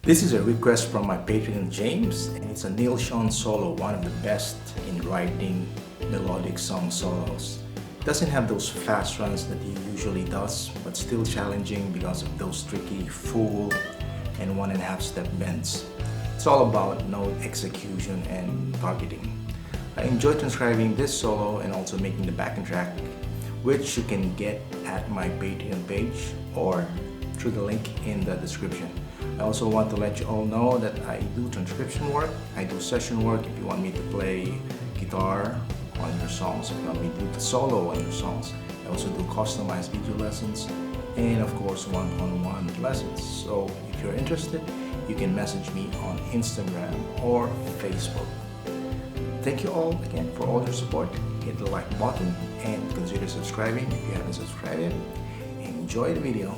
This is a request from my patron James, and it's a Neal Schon solo, one of the best in writing melodic song solos. Doesn't have those fast runs that he usually does, but still challenging because of those tricky full and 1.5 step bends. It's all about note execution and targeting. I enjoy transcribing this solo and also making the backing track, which you can get at my Patreon page or through the link in the description. I also want to let you all know that I do transcription work, I do session work if you want me to play guitar on your songs, if you want me to do the solo on your songs. I also do customized video lessons and of course one-on-one lessons. So if you're interested, you can message me on Instagram or Facebook. Thank you all again for all your support. Hit the like button and consider subscribing if you haven't subscribed yet. Enjoy the video.